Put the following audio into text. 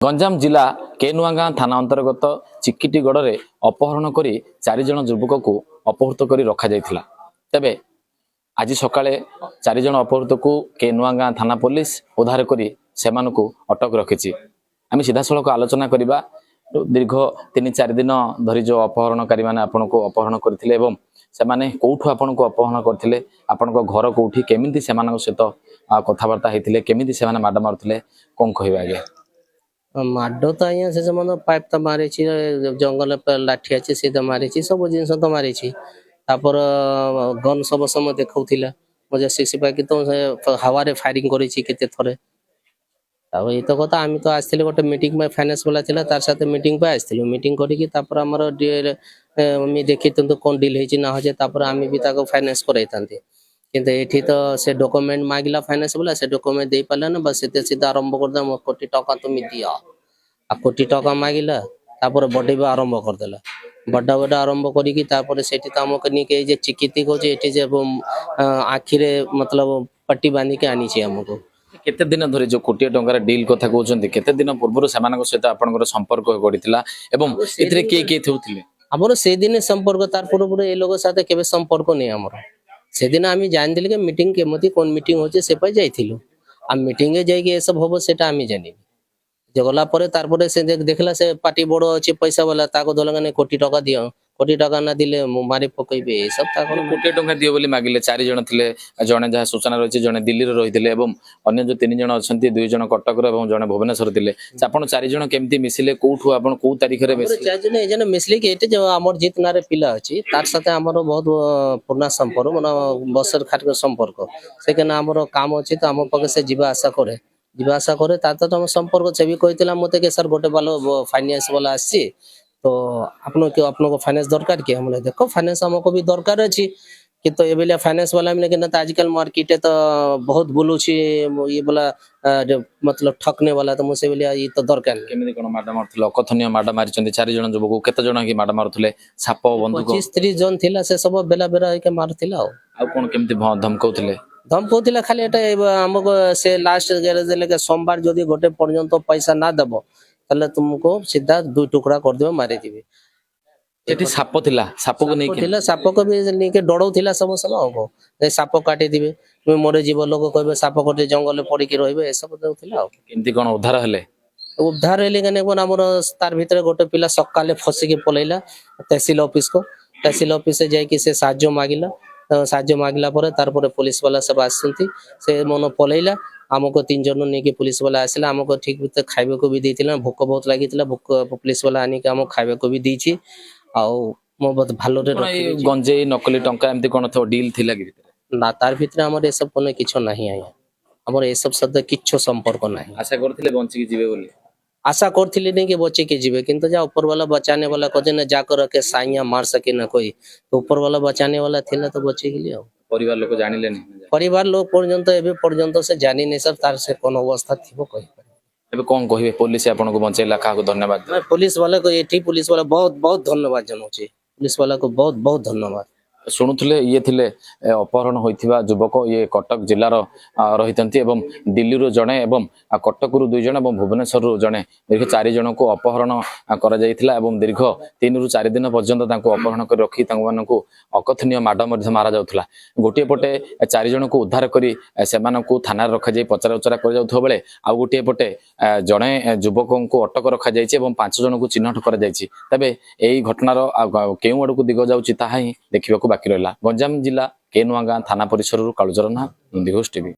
गंजाम जिला केनुआगाँ थाना अंतर्गत चिकिटीगढ़ अपहरण कर 4 जन युवक को अपहृत कर रखा जाइथिला। तेबे आज सकाळे 4 जन अपहृत को केनुआगाँ थाना पुलिस उद्धार कर सेमानकु अटक रखिछि। आम सीधासलख आलोचना करबा दीर्घ 3-4 दिन धरी जो अपहरणकारी माने आपन को अपहरण करथिले एवं सेमाने कोठु आपन को अपहरण करथिले, आपन को घर कोठी, केमिति सेमानक सहित कथावार्ता हेतिले, केमिति सेमाने माड मारुथिले, कोन कहबा आगे? माड तो आज्ञा से जमान पाइप तो मारी जंगल लाठी अच्छे सी तो मारी सब जिन तो मारी गन सब समय देखा मजा सिक्स पैक तो हवा फायरिंग करते थरे ये तो कथा आम तो आसते गोटे मीटिंग में फाइनेंस वाला थिला तार साथ मीटिंग पे आसलु मीटिंग करमर देखी कौन डील होना होचे आम भी फाइनेंस कराई किंतु ये तो से डॉक्यूमेंट मांगला फाइनेंस वाला से डॉक्यूमेंट दे पाला ना बस सीधा आरंभ करदे कोटी टका तुम दिया आ कोटी टका मांगला बड़े भी आरंभ करदेला बड़ा बड़ा आरंभ करमको नहीं चिकित्सा कहे आखिरे मतलब पट्टी बांधिक आनी आमको केते दिन धरी जो कोटी टंकार डील कथा कहउछन्ती केते दिन पूर्व सेमानक सहित आपनकर संपर्क गडिथिला एवं एथिरे के थउथिले हमर से दिन संपर्क तार पूर्व ए लोग साथे केबे संपर्क नै हमर से दिन आमी जान दिले के मीटिंग केमती कोन मीटिंग होचे से पय जाइथिलु आ मीटिंग ए जाई के ए सब होबो सेटा आमी जानि जगला परे तार परे से देखला से पार्टी बड़ अछि पैसा वाला ताको दलगाने कोटी टका दियो कोटी टका ना दिले मारी पकइबे ए सब ताको कोटी टका दियो बोली मागिले 4 जन थिले जने जहा सूचना रहिछि जने दिल्ली रे रहिथिले एवं अन्य जो 3 जन अछंती 2 जन कटक रे एवं जने भुवनेश्वर थिले आपण 4 जन केमती मिसिले कोठु आपण को तारिख रे मिसिले 4 जन ए जन मिसले के एटे जो हमर जीत नारे पिला अछि तार साथे हमर बहुत पुराना संपर्क माने बसर खाट के संपर्क से के ना हमर काम अछि त हम पके से जीवा आशा करे तातो हम संपर्क से भी कहितला मते के सर गोटे बालो फाइनेंस वाला आसी तो आपन को फाइनेंस दरकार के हमने देखो फाइनेंस हमको भी दरकार अछि कि तो ए बेले फाइनेंस वाला में लेकिन आजकल मार्केट तो बहुत बोलू छी ये वाला मतलब ठकने वाला तो मुसे बेले ये तो दरकार केमिति कोन माडा मारथले अकथनीय माडा मारिचंती 4 जन युवक केते जन की माडा मारथले साप बंदूक 25-30 जन थिला से सब बेला बेला के मारथिला आ कोन केमिति धमकौथले धमकौथिला खाली एटा हमको से लास्ट गैरेज लेके सोमवार जदी गोटे पर्यंत पैसा ना देबो तले तुमको सीधा 2 टुकड़ा कर देबो मारी दिबे एठी साप थिला साप को नहीं थिला साप को भी नहीं के डड़ौ थिला सब हमको ए साप काटी दिबे तुम मोरे जीव लोग कहबे साप काटे जंगल पड़ी के रहबे ए सब देउथिला केमती कोन उद्धार हेले गने कोन हमर तार भीतर गोटे पिला सकाले फसी के पलेला तहसील ऑफिस से जाई कि से साहाय्य मागिला पर तार पर पुलिस वाला सब आसंती से मन पलेला हमको 3 जन नहीं के पुलिस वाला आसला हमको ठीक भीतर खाइबे को भी देथिला भूख बहुत लागिथिला भूख पुलिस वाला आनी के हम खाइबे को भी देछि आ मो बहुत भालो रे गंजे नकली टंका एमती कोन थो डील थिला कि ना तार भीतर हमर ए सब कोन किछो नाही आया हमर ए सब शब्द किछो संपर्क नाही आशा करथिले बंची के जीवे बोली आशा करथिले नहीं कि बच्चे के जीवे किंतु जा ऊपर वाला बचाने वाला कदे न जाकर के साइया मार सके न कोई तो ऊपर वाला बचाने वाला थिला तो बच्चे के लिए परिवार लोग जानिले नहीं परिवार लोग पर्यंत एबे पर्यंत से जानि नहीं सब तार से कोन अवस्था थिबो कहि एबे कोन कहिबे पुलिस आपन को बंचैला का को धन्यवाद पुलिस वाला को एठी पुलिस वाला बहुत बहुत धन्यवाद जनाउछि पुलिस वाला को बहुत बहुत धन्यवाद शुणुले ये थिले अपहरण होइथिबा युवक ये कटक जिलार रहितंती एवं दिल्ली रो जणे एवं कटक रु 2 जण एवं भुवनेश्वर रु जणे दीर्घ 4 जण को अपहरण करा जाइथिला एवं दीर्घ 3 रु 4 दिन पर्यंत तांको अपहरण कर रखी तांको मानकु अकथनीय माड मध्ये मारा जाउथला गोटे पटे 4 जण को उद्धार करी सेमानकु थाना रखा जाई पचरा उचरा कर जाउथो बेले आ गोटे पटे जणे युवकों को अटक रखा जाइछि एवं 5 जण को चिन्हट करा जाइछि तबे एई घटनार केउ अडकु दिग जाउछि ताहा ही देखिबाकू बाकी रहा। गंजाम जिला केनुआगाँ थाना परिसर कालुचरण हिंदी घोष टीवी।